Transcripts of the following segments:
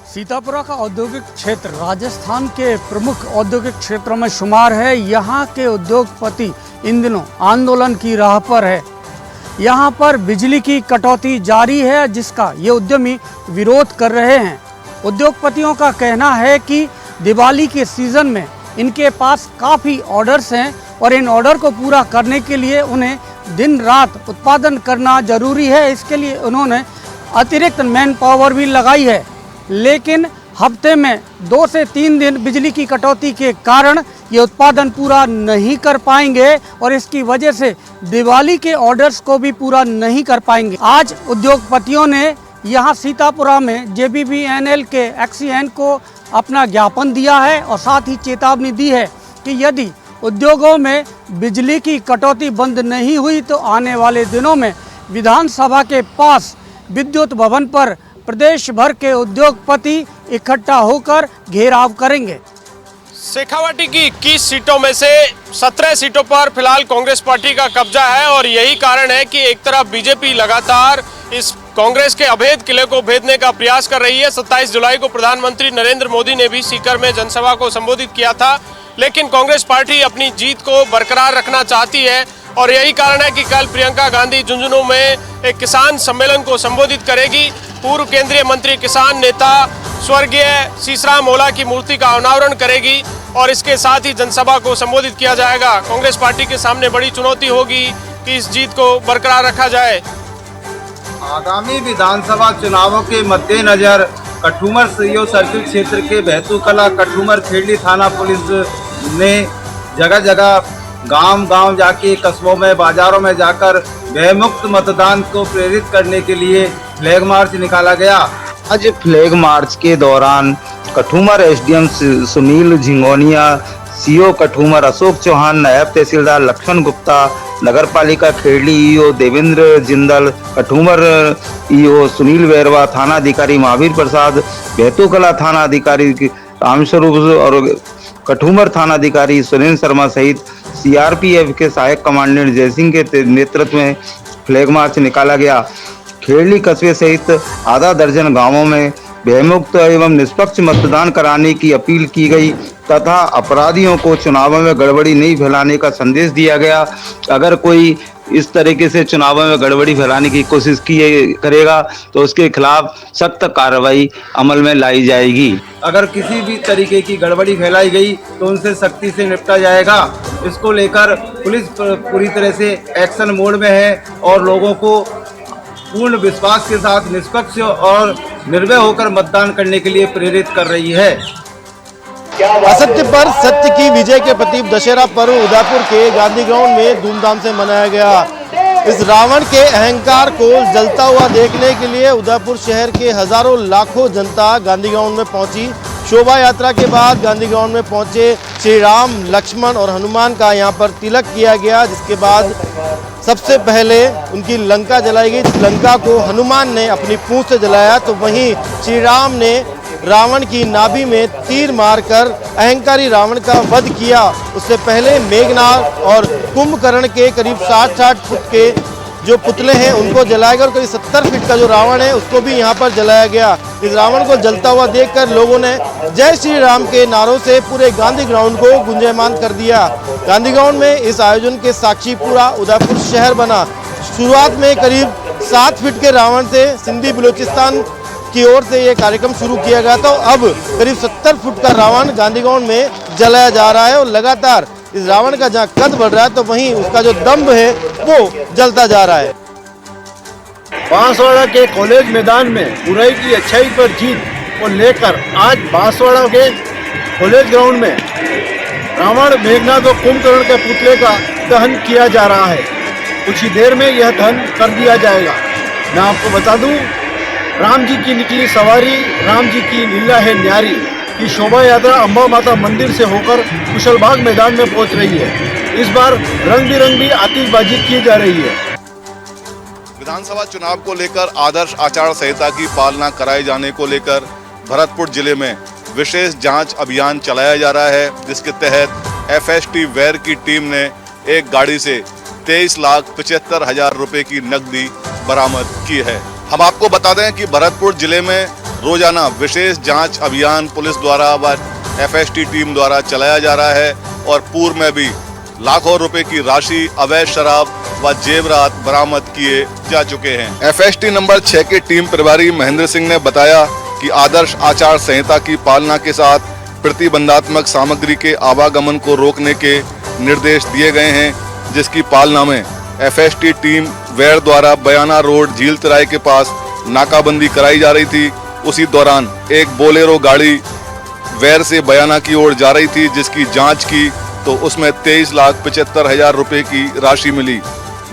सीतापुरा का औद्योगिक क्षेत्र राजस्थान के प्रमुख औद्योगिक क्षेत्रों में शुमार है। यहाँ के उद्योगपति इन दिनों आंदोलन की राह पर है। यहाँ पर बिजली की कटौती जारी है, जिसका ये उद्यमी विरोध कर रहे हैं। उद्योगपतियों का कहना है कि दिवाली के सीज़न में इनके पास काफ़ी ऑर्डर्स हैं और इन ऑर्डर को पूरा करने के लिए उन्हें दिन रात उत्पादन करना ज़रूरी है। इसके लिए उन्होंने अतिरिक्त मैन पावर भी लगाई है, लेकिन हफ्ते में 2 से 3 दिन बिजली की कटौती के कारण ये उत्पादन पूरा नहीं कर पाएंगे और इसकी वजह से दिवाली के ऑर्डर्स को भी पूरा नहीं कर पाएंगे। आज उद्योगपतियों ने यहाँ सीतापुरा में JBBNL के एक्सीएन को अपना ज्ञापन दिया है और साथ ही चेतावनी दी है कि यदि उद्योगों में बिजली की कटौती बंद नहीं हुई तो आने वाले दिनों में विधानसभा के पास विद्युत भवन पर प्रदेश भर के उद्योगपति इकट्ठा होकर घेराव करेंगे। शेखावाटी की 21 सीटों में से 17 सीटों पर फिलहाल कांग्रेस पार्टी का कब्जा है और यही कारण है कि एक तरफ बीजेपी लगातार इस कांग्रेस के अभेद किले को भेदने का प्रयास कर रही है। 27 जुलाई को प्रधानमंत्री नरेंद्र मोदी ने भी सीकर में जनसभा को संबोधित किया था, लेकिन कांग्रेस पार्टी अपनी जीत को बरकरार रखना चाहती है और यही कारण है कि कल प्रियंका गांधी झुंझुनू में एक किसान सम्मेलन को संबोधित करेगी। पूर्व केंद्रीय मंत्री किसान नेता स्वर्गीय सीसराम ओला की मूर्ति का अनावरण करेगी और इसके साथ ही जनसभा को संबोधित किया जाएगा। कांग्रेस पार्टी के सामने बड़ी चुनौती होगी कि इस जीत को बरकरार रखा जाए। आगामी विधानसभा चुनावों के मद्देनजर कठूमर सीओ सर्किल क्षेत्र के बहतूकला कठूमर खेड़ी थाना पुलिस ने जगह जगह गांव जाके कस्बों में बाजारों में जाकर भयमुक्त मतदान को प्रेरित करने के लिए फ्लैग मार्च निकाला गया। आज फ्लैग मार्च के दौरान कठूमर एसडीएम सुनील झिंगोनिया, सीओ कठूमर अशोक चौहान, नायब तहसीलदार लक्ष्मण गुप्ता, नगरपालिका खेड़ी ईओ देवेंद्र जिंदल, कठूमर ईओ सुनील बैरवा, थाना अधिकारी महावीर प्रसाद, बहतूकला थाना अधिकारी रामस्वरूप और कठूमर थाना अधिकारी सुरेंद्र शर्मा सहित सीआरपीएफ के सहायक कमांडेंट जयसिंह के नेतृत्व में फ्लैग मार्च निकाला गया। खेड़ी कस्बे सहित आधा दर्जन गांवों में भयमुक्त एवं निष्पक्ष मतदान कराने की अपील की गई तथा अपराधियों को चुनावों में गड़बड़ी नहीं फैलाने का संदेश दिया गया। अगर कोई इस तरीके से चुनावों में गड़बड़ी फैलाने की कोशिश करेगा तो उसके खिलाफ सख्त कार्रवाई अमल में लाई जाएगी। अगर किसी भी तरीके की गड़बड़ी फैलाई गई तो उनसे सख्ती से निपटा जाएगा। इसको लेकर पुलिस पूरी तरह से एक्शन मोड में है और लोगों को पूर्ण विश्वास के साथ निष्पक्ष और निर्भय होकर मतदान करने के लिए प्रेरित कर रही है। असत्य पर सत्य की विजय के प्रतीक दशहरा पर्व उदयपुर के गांधी ग्राउंड में धूमधाम से मनाया गया। इस रावण के अहंकार को जलता हुआ देखने के लिए उदयपुर शहर के हजारों लाखों जनता गांधी ग्राउंड में पहुंची। शोभा यात्रा के बाद गांधी ग्राउंड में पहुंचे श्री राम, लक्ष्मण और हनुमान का यहां पर तिलक किया गया, जिसके बाद सबसे पहले उनकी लंका जलाई गई। लंका को हनुमान ने अपनी पूंछ से जलाया तो वहीं श्री राम ने रावण की नाभि में तीर मारकर अहंकारी रावण का वध किया। उससे पहले मेघनाद और कुंभकर्ण के करीब 60 फुट के जो पुतले हैं उनको जलाया गया और करीब 70 फीट का जो रावण है उसको भी यहाँ पर जलाया गया। इस रावण को जलता हुआ देखकर लोगों ने जय श्री राम के नारों से पूरे गांधी ग्राउंड को गुंजायमान कर दिया। गांधी ग्राउंड में इस आयोजन के साक्षी पूरा उदयपुर शहर बना। शुरुआत में करीब 7 फीट के रावण से सिंधी बलूचिस्तान की ओर से ये कार्यक्रम शुरू किया गया था। अब करीब 70 फुट का रावण गांधी ग्राउंड में जलाया जा रहा है और लगातार इस रावण का जहाँ कद बढ़ रहा है तो वहीं उसका जो दम्भ है वो जलता जा रहा है। बांसवाड़ा के कॉलेज मैदान में बुराई की अच्छाई पर जीत को लेकर आज बांसवाड़ा के कॉलेज ग्राउंड में रावण, मेघनाद और कुंभकर्ण के पुतले का दहन किया जा रहा है। कुछ ही देर में यह दहन कर दिया जाएगा। मैं आपको बता दूं, राम जी की निकली सवारी, राम जी की लीला है न्यारी की शोभा यात्रा अंबा माता मंदिर से होकर कुशलबाग मैदान में पहुंच रही है। इस बार रंग बिरंगी आतिशबाजी की जा रही है। विधानसभा चुनाव को लेकर आदर्श आचार संहिता की पालना कराए जाने को लेकर भरतपुर जिले में विशेष जांच अभियान चलाया जा रहा है, जिसके तहत FST वेयर की टीम ने एक गाड़ी से 23,75,000 रुपए की नकदी बरामद की है। हम आपको बता दें कि भरतपुर जिले में रोजाना विशेष जांच अभियान पुलिस द्वारा व एफएसटी टीम द्वारा चलाया जा रहा है और पूर्व में भी लाखों रुपए की राशि, अवैध शराब व जेवरात बरामद किए जा चुके हैं। एफएसटी नंबर 6 के टीम प्रभारी महेंद्र सिंह ने बताया कि आदर्श आचार संहिता की पालना के साथ प्रतिबंधात्मक सामग्री के आवागमन को रोकने के निर्देश दिए गए हैं, जिसकी पालना में एफएसटी टीम वैर द्वारा बयाना रोड झील तराई के पास नाकाबंदी कराई जा रही थी। उसी दौरान एक बोलेरो गाड़ी वैर से बयाना की ओर जा रही थी, जिसकी जांच की तो उसमें 23,75,000 रुपए की राशि मिली।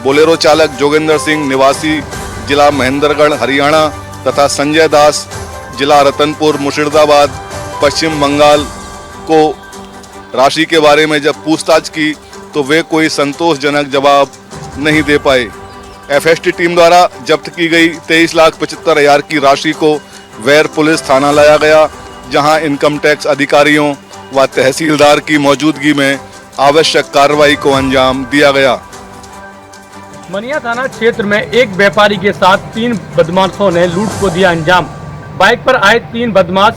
बोलेरो चालक जोगेंद्र सिंह निवासी जिला महेंद्रगढ़ हरियाणा तथा संजय दास जिला रतनपुर मुर्शिदाबाद पश्चिम बंगाल को राशि के बारे में जब पूछताछ की तो वे कोई संतोषजनक जवाब नहीं दे पाए। एफएसटी टीम द्वारा जब्त की गई 23,75,000 की राशि को वैर पुलिस थाना लाया गया, जहां इनकम टैक्स अधिकारियों व तहसीलदार की मौजूदगी में आवश्यक कार्रवाई को अंजाम दिया गया। मनिया थाना क्षेत्र में एक व्यापारी के साथ 3 बदमाशों ने लूट को दिया अंजाम। बाइक पर आए 3 बदमाश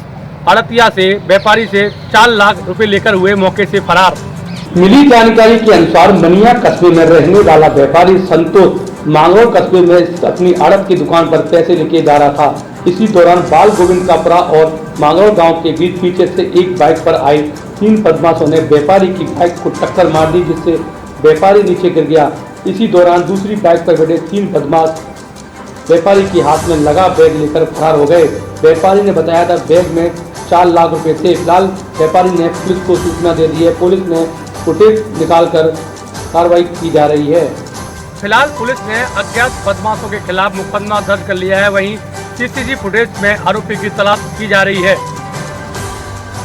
अड़तिया से व्यापारी से 4 लाख रुपए लेकर हुए मौके से फरार। मिली जानकारी के अनुसार मनिया कस्बे में रहने वाला व्यापारी संतोष मांगरोल कस्बे में अपनी आड़त की दुकान पर पैसे लेके जा रहा था। इसी दौरान बाल गोविंद कापरा और मांगरोल गांव के बीच पीछे से एक बाइक पर आए 3 बदमाशों ने व्यापारी की बाइक को टक्कर मार दी, जिससे व्यापारी नीचे गिर गया। इसी दौरान दूसरी बाइक पर बैठे 3 बदमाश व्यापारी के हाथ में लगा बैग लेकर फरार हो गए। व्यापारी ने बताया था बैग में 4 लाख रुपए थे। फिलहाल व्यापारी ने पुलिस को सूचना दे दी है। पुलिस ने फुटेज निकालकर कार्रवाई की जा रही है। फिलहाल पुलिस ने अज्ञात बदमाशों के खिलाफ मुकदमा दर्ज कर लिया है। वहीं सीसीटीवी फुटेज में आरोपी की तलाश की जा रही है।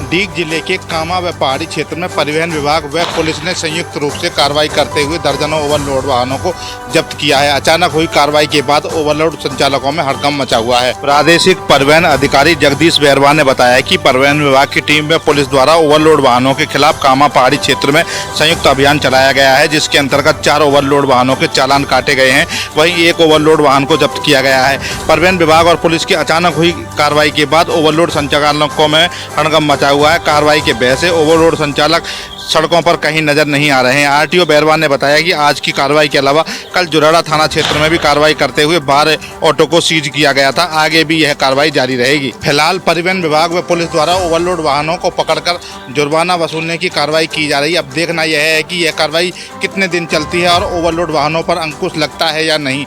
डीग जिले के कामा व पहाड़ी क्षेत्र में परिवहन विभाग व पुलिस ने संयुक्त रूप से कार्रवाई करते हुए दर्जनों ओवरलोड वाहनों को जब्त किया है। अचानक हुई कार्रवाई के बाद ओवरलोड संचालकों में हड़कंप मचा हुआ है। प्रादेशिक परिवहन अधिकारी जगदीश बैरवा ने बताया कि परिवहन विभाग की टीम व पुलिस द्वारा ओवरलोड वाहनों के खिलाफ कामा पहाड़ी क्षेत्र में संयुक्त अभियान चलाया गया है, जिसके अंतर्गत 4 ओवरलोड वाहनों के चालान काटे गए हैं। वहीं एक ओवरलोड वाहन को जब्त किया गया है। परिवहन विभाग और पुलिस की अचानक हुई कार्रवाई के बाद ओवरलोड संचालकों में हड़कंप मचा हुआ है। कार्रवाई के वजह से ओवरलोड संचालक सड़कों पर कहीं नजर नहीं आ रहे हैं। आरटीओ बैरवा ने बताया कि आज की कार्रवाई के अलावा कल जुराड़ा थाना क्षेत्र में भी कार्रवाई करते हुए 12 ऑटो को सीज किया गया था। आगे भी यह कार्रवाई जारी रहेगी। फिलहाल परिवहन विभाग व पुलिस द्वारा ओवरलोड वाहनों को पकड़कर जुर्माना वसूलने की कार्रवाई की जा रही है। अब देखना यह है कि यह कार्रवाई कितने दिन चलती है और ओवरलोड वाहनों पर अंकुश लगता है या नहीं।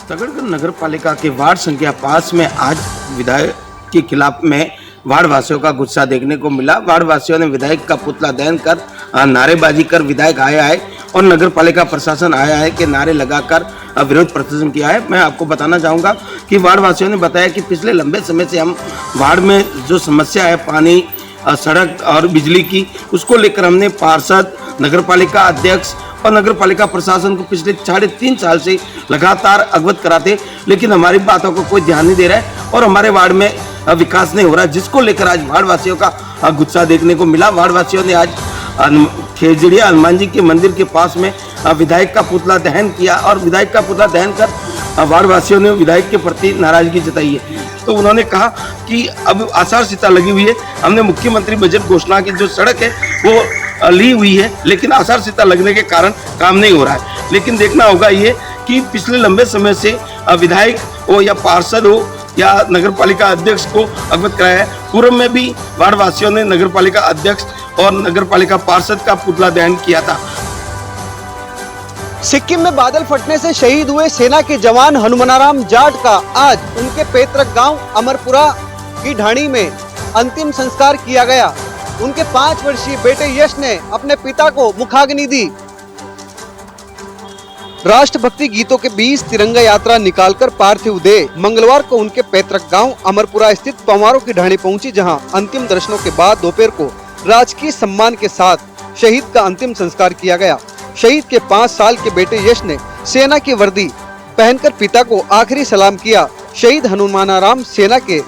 तगड़गढ़ नगर पालिका के वार्ड संख्या 5 में आज विधायक के खिलाफ में वार्ड वासियों का गुस्सा देखने को मिला। वार्ड वासियों ने विधायक का पुतला दहन कर नारेबाजी कर विधायक आया है और नगर पालिका प्रशासन आया है कि नारे लगाकर विरोध प्रदर्शन किया है। मैं आपको बताना चाहूँगा कि वार्ड वासियों ने बताया कि पिछले लंबे समय से हम वार्ड में जो समस्या है पानी, सड़क और बिजली की, उसको लेकर हमने पार्षद, नगर पालिका अध्यक्ष और नगर पालिका प्रशासन को पिछले 3.5 साल से लगातार अवगत कराते, लेकिन हमारी बातों को कोई ध्यान नहीं दे रहा है और हमारे वार्ड में विकास नहीं हो रहा, जिसको लेकर आज वार्ड वासियों का गुस्सा देखने को मिला। वार्ड वासियों ने आज खेजड़िया हनुमान जी के मंदिर के पास में विधायक का पुतला दहन किया और विधायक का पुतला दहन कर वार्ड वासियों ने विधायक के प्रति नाराजगी जताई है। तो उन्होंने कहा कि अब आचार संहिता लगी हुई है, हमने मुख्यमंत्री बजट घोषणा की जो सड़क है वो ली हुई है, लेकिन आचार संहिता लगने के कारण काम नहीं हो रहा है। लेकिन देखना होगा ये कि पिछले लंबे समय से विधायक हो या पार्षद हो या नगर पालिका अध्यक्ष को अवगत कराया है। पूर्व में भी वार्ड वासियों ने नगर पालिका अध्यक्ष और नगर पालिका पार्षद का पुतला दहन किया था। सिक्किम में बादल फटने से शहीद हुए सेना के जवान हनुमानाराम जाट का आज उनके पैतृक गांव अमरपुरा की ढाणी में अंतिम संस्कार किया गया। उनके 5 वर्षीय बेटे यश ने अपने पिता को मुखाग्नि दी। राष्ट्रभक्ति गीतों के बीच तिरंगा यात्रा निकालकर पार्थिव देह मंगलवार को उनके पैतृक गांव अमरपुरा स्थित पवारों की ढाणी पहुंची, जहां अंतिम दर्शनों के बाद दोपहर को राजकीय सम्मान के साथ शहीद का अंतिम संस्कार किया गया। शहीद के 5 साल के बेटे यश ने सेना की वर्दी पहनकर पिता को आखिरी सलाम किया। शहीद हनुमानाराम सेना के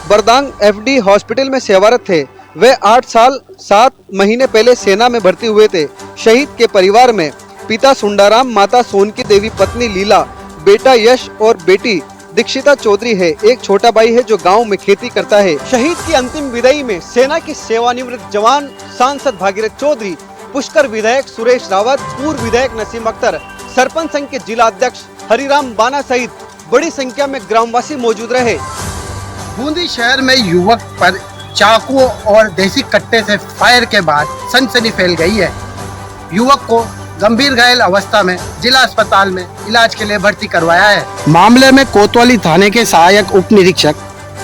बरदांग एफडी हॉस्पिटल में सेवारत थे। वे 8 साल 7 महीने पहले सेना में भर्ती हुए थे। शहीद के परिवार में पिता सुंडाराम, माता सोनकी देवी, पत्नी लीला, बेटा यश और बेटी दीक्षिता चौधरी है। एक छोटा भाई है जो गांव में खेती करता है। शहीद की अंतिम विदाई में सेना के सेवानिवृत्त जवान, सांसद भागीरथ चौधरी, पुष्कर विधायक सुरेश रावत, पूर्व विधायक नसीम अख्तर, सरपंच संघ के जिला अध्यक्ष हरिराम बाना सहित बड़ी संख्या में ग्रामवासी मौजूद रहे। बूंदी शहर में युवक पर चाकुओं और देसी कट्टे से फायर के बाद सनसनी फैल गई है। युवक को गंभीर घायल अवस्था में जिला अस्पताल में इलाज के लिए भर्ती करवाया है। मामले में कोतवाली थाने के सहायक उप निरीक्षक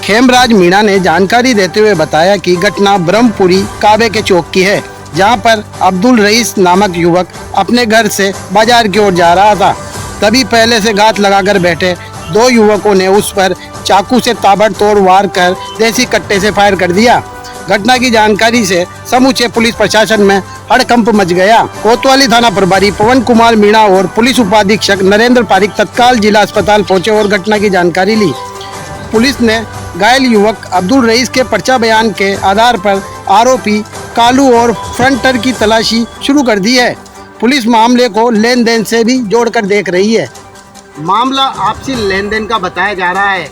खेमराज मीणा ने जानकारी देते हुए बताया कि घटना ब्रह्मपुरी काबे के चौक की है, जहां पर अब्दुल रईस नामक युवक अपने घर से बाजार की ओर जा रहा था। तभी पहले से घात लगाकर बैठे दो युवकों ने उस पर चाकू से ताबड़तोड़ वार कर देसी कट्टे से फायर कर दिया। घटना की जानकारी से समूचे पुलिस प्रशासन में हड़कंप मच गया। कोतवाली थाना प्रभारी पवन कुमार मीणा और पुलिस उपाधीक्षक नरेंद्र पारिक तत्काल जिला अस्पताल पहुंचे और घटना की जानकारी ली। पुलिस ने घायल युवक अब्दुल रईस के पर्चा बयान के आधार पर आरोपी कालू और फ्रंटर की तलाशी शुरू कर दी है। पुलिस मामले को लेन देन से भी जोड़कर देख रही है। मामला आपसी लेन देन का बताया जा रहा है।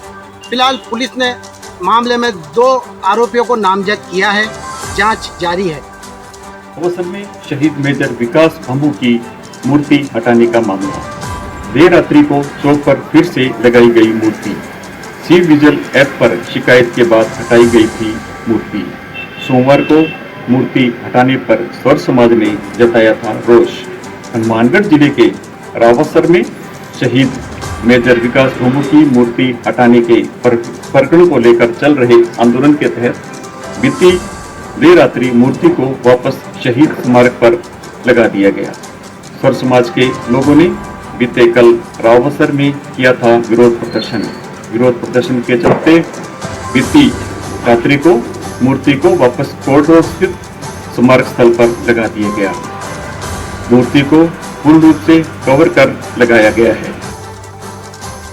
फिलहाल पुलिस ने मामले में 2 आरोपियों को नामजद किया है। जांच जारी है। अवसर में शहीद मेजर विकास भम्बू की मूर्ति हटाने का मामला। देर रात्रि को चौक पर फिर से लगाई गई मूर्ति। सी विजिल ऐप पर शिकायत के बाद हटाई गई थी मूर्ति। सोमवार को मूर्ति हटाने पर स्वर समाज ने जताया था रोष। हनुमानगढ़ जिले के रावसर में शहीद मेजर विकास भम्बू की मूर्ति हटाने के प्रकरण को लेकर चल रहे आंदोलन के तहत बीती देर रात्रि मूर्ति को वापस शहीद स्मारक पर लगा दिया गया। स्वर समाज के लोगों ने बीते कल रावसर में किया था विरोध प्रदर्शन। विरोध प्रदर्शन के चलते बीती रात्रि को मूर्ति को वापस कोर्ट रोड स्थित स्मारक स्थल पर लगा दिया गया। मूर्ति को पूर्ण रूप से कवर कर लगाया गया है।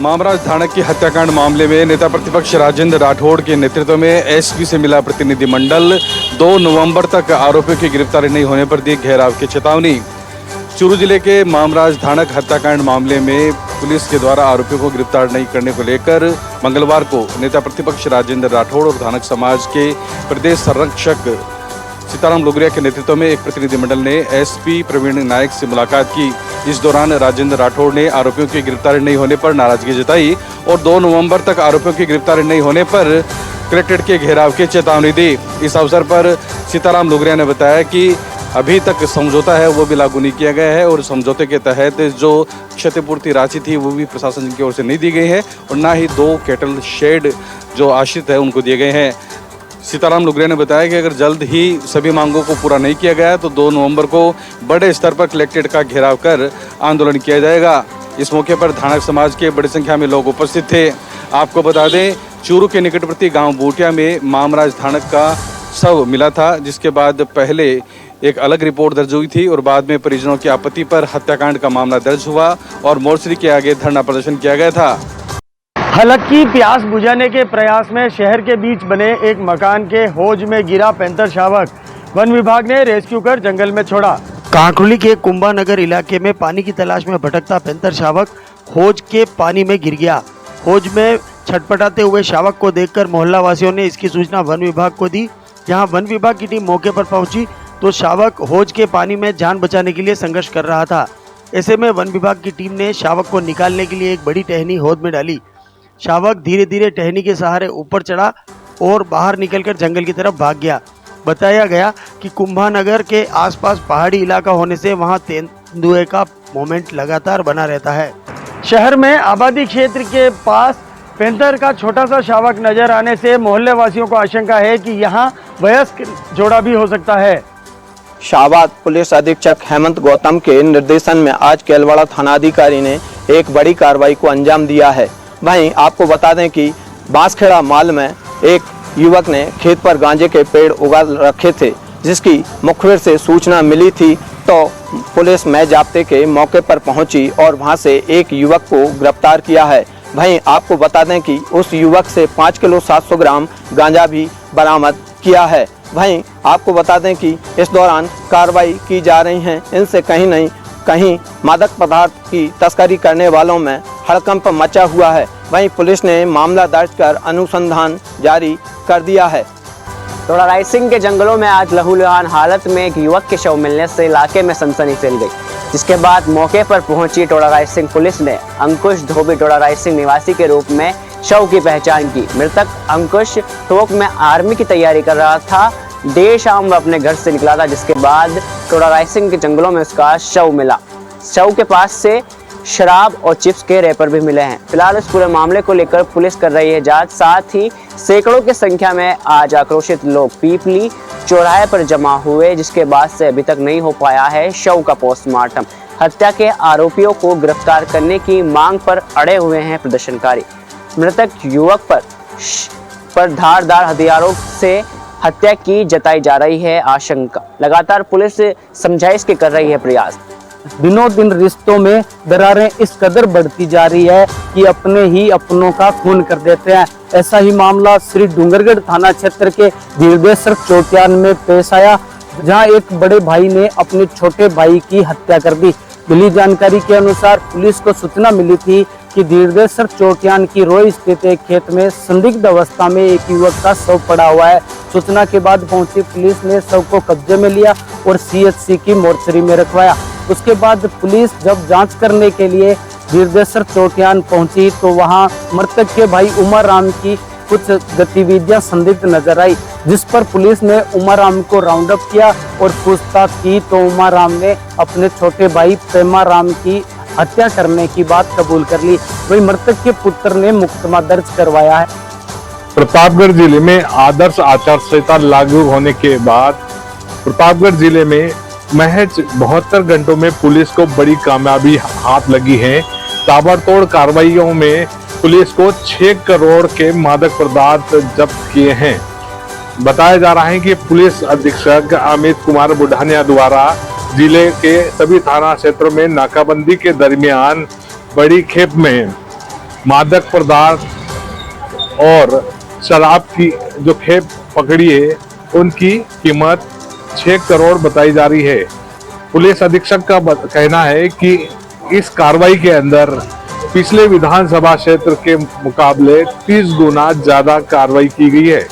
मामराज धानक की हत्याकांड मामले में नेता प्रतिपक्ष राजेंद्र राठौड़ के नेतृत्व में एसपी से मिला प्रतिनिधिमंडल। 2 नवंबर तक आरोपियों की गिरफ्तारी नहीं होने पर दी घेराव की चेतावनी। चूरू जिले के मामराज धानक हत्याकांड मामले में पुलिस के द्वारा आरोपियों को गिरफ्तार नहीं करने को लेकर मंगलवार को नेता प्रतिपक्ष राजेंद्र राठौड़ और धानक समाज के प्रदेश संरक्षक सीताराम लुगरिया के नेतृत्व में एक प्रतिनिधिमंडल ने एसपी प्रवीण नायक से मुलाकात की। इस दौरान राजेंद्र राठौड़ ने आरोपियों की गिरफ्तारी नहीं होने पर नाराजगी जताई और 2 नवंबर तक आरोपियों की गिरफ्तारी नहीं होने पर कलेक्ट्रेट के घेराव की चेतावनी दी। इस अवसर पर सीताराम लुगरिया ने बताया कि अभी तक समझौता है वो भी लागू नहीं किया गया है और समझौते के तहत जो क्षतिपूर्ति राशि थी वो भी प्रशासन की ओर से नहीं दी गई है और ना ही 2 कैटल शेड जो आश्रित है उनको दिए गए हैं। सीताराम लुगरिया ने बताया कि अगर जल्द ही सभी मांगों को पूरा नहीं किया गया तो 2 नवंबर को बड़े स्तर पर कलेक्ट्रेट का घेराव कर आंदोलन किया जाएगा। इस मौके पर धानक समाज के बड़ी संख्या में लोग उपस्थित थे। आपको बता दें, चूरू के निकटवर्ती गांव बूटिया में मामराज धानक का शव मिला था, जिसके बाद पहले एक अलग रिपोर्ट दर्ज हुई थी और बाद में परिजनों की आपत्ति पर हत्याकांड का मामला दर्ज हुआ और मोर्चरी के आगे धरना प्रदर्शन किया गया था। हलकी प्यास बुझाने के प्रयास में शहर के बीच बने एक मकान के हौज में गिरा पैंथर शावक वन विभाग ने रेस्क्यू कर जंगल में छोड़ा। कांकरोली के कुंभानगर इलाके में पानी की तलाश में भटकता पैंथर शावक हौज के पानी में गिर गया। हौज में छटपटाते हुए शावक को देखकर मोहल्ला वासियों ने इसकी सूचना वन विभाग को दी। जहां वन विभाग की टीम मौके पर पहुंची तो शावक हौज के पानी में जान बचाने के लिए संघर्ष कर रहा था। ऐसे में वन विभाग की टीम ने शावक को निकालने के लिए एक बड़ी टहनी हौज में डाली। शावक धीरे धीरे टहनी के सहारे ऊपर चढ़ा और बाहर निकलकर जंगल की तरफ भाग गया। बताया गया कि कुंभानगर के आसपास पहाड़ी इलाका होने से वहां तेंदुए का मोमेंट लगातार बना रहता है। शहर में आबादी क्षेत्र के पास पैंथर का छोटा सा शावक नजर आने से मोहल्ले वासियों को आशंका है कि यहां वयस्क जोड़ा भी हो सकता है। शाहबाद पुलिस अधीक्षक हेमंत गौतम के निर्देशन में आज केलवाड़ा थानाधिकारी ने एक बड़ी कार्रवाई को अंजाम दिया है। वहीं आपको बता दें कि बांसखेड़ा माल में एक युवक ने खेत पर गांजे के पेड़ उगा रखे थे, जिसकी मुखबिर से सूचना मिली थी तो पुलिस में जाब्ते के मौके पर पहुंची और वहां से एक युवक को गिरफ्तार किया है। वहीं आपको बता दें कि उस युवक से 5 किलो 700 ग्राम गांजा भी बरामद किया है। वहीं आपको बता दें कि इस दौरान कार्रवाई की जा रही है। इनसे कहीं नहीं कहीं मादक पदार्थ की तस्करी करने वालों में हड़कंप मचा हुआ है। वहीं पुलिस ने मामला दर्ज कर अनुसंधान जारी कर दिया है। टोडा रायसिंह के जंगलों में आज लहूलुहान हालत में एक युवक के शव मिलने से इलाके में सनसनी फैल गई, जिसके बाद मौके पर पहुंची टोडा रायसिंह पुलिस ने अंकुश धोबी टोडा रायसिंह निवासी के रूप में शव की पहचान की। मृतक अंकुश टोक में आर्मी की तैयारी कर रहा था। देर शाम वह अपने घर से निकला था, जिसके बाद टोडा रायसिंह के जंगलों में उसका शव मिला। शव के पास से शराब और चिप्स के रैपर भी मिले हैं। फिलहाल इस पूरे मामले को लेकर पुलिस कर रही है जांच। साथ ही सैकड़ों की संख्या में आज आक्रोशित लोग पीपली चौराहे पर जमा हुए, जिसके बाद से अभी तक नहीं हो पाया है शव का पोस्टमार्टम। हत्या के आरोपियों को गिरफ्तार करने की मांग पर अड़े हुए हैं प्रदर्शनकारी। मृतक युवक पर धारदार हथियारों से हत्या की जताई जा रही है आशंका। लगातार पुलिस समझाइश के कर रही है प्रयास। दिनों दिन रिश्तों में दरारें इस कदर बढ़ती जा रही है कि अपने ही अपनों का खून कर देते हैं। ऐसा ही मामला श्री डूंगरगढ़ थाना क्षेत्र के धीरदेश्वर चौटियान में पेश आया, जहां एक बड़े भाई ने अपने छोटे भाई की हत्या कर दी। मिली जानकारी के अनुसार पुलिस को सूचना मिली थी कि धीरदेश्वर चौटियान की रोय स्थित एक खेत में संदिग्ध अवस्था में एक युवक का शव पड़ा हुआ है। सूचना के बाद पहुंची पुलिस ने शव को कब्जे में लिया और सीएचसी की मोर्चरी में रखवाया। उसके बाद पुलिस जब जांच करने के लिए धीरदेश्वर चौटियान पहुंची तो वहां मृतक के भाई उमर राम की कुछ गतिविधियां संदिग्ध नजर आई, जिस पर पुलिस ने उमर राम को राउंड अप किया और पूछताछ की तो उमर राम ने अपने छोटे भाई प्रेमा राम की हत्या करने की बात कबूल कर ली। वही मृतक के पुत्र ने मुकदमा दर्ज करवाया है। प्रतापगढ़ जिले में आदर्श आचार संहिता लागू होने के बाद प्रतापगढ़ जिले में महज 72 घंटों में पुलिस को बड़ी कामयाबी हाथ लगी है। ताबड़तोड़ कार्रवाइयों में पुलिस को 6 करोड़ के मादक पदार्थ जब्त किए हैं। बताया जा रहा है कि पुलिस अधीक्षक अमित कुमार बुढ़ानिया द्वारा जिले के सभी थाना क्षेत्रों में नाकाबंदी के दरमियान बड़ी खेप में मादक पदार्थ और शराब की जो खेप पकड़ी है उनकी कीमत 6 करोड़ बताई जा रही है। पुलिस अधीक्षक का कहना है कि इस कार्रवाई के अंदर पिछले विधानसभा क्षेत्र के मुकाबले 30 गुना ज्यादा कार्रवाई की गई है।